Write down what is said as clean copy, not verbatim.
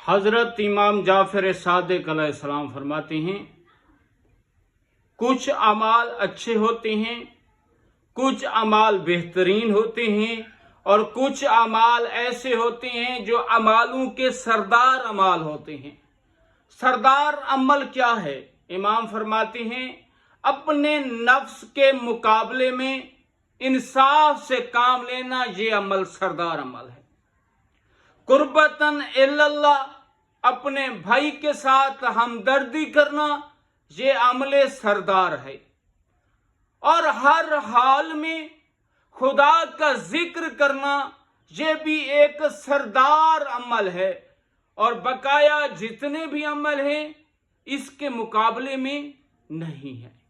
हज़रत इमाम जाफ़र सादिक़ अलैहिस्सलाम फरमाते हैं, कुछ अमाल अच्छे होते हैं, कुछ अमाल बेहतरीन होते हैं और कुछ अमाल ऐसे होते हैं जो अमालों के सरदार अमाल होते हैं। सरदार अमल क्या है? इमाम फरमाते हैं, अपने नफ्स के मुकाबले में इंसाफ से काम लेना, ये अमल सरदार अमल है। कुर्बतन इल्लल्लाह, अपने भाई के साथ हमदर्दी करना, ये अमले सरदार है। और हर हाल में खुदा का जिक्र करना, ये भी एक सरदार अमल है। और बकाया जितने भी अमल हैं इसके मुकाबले में नहीं है।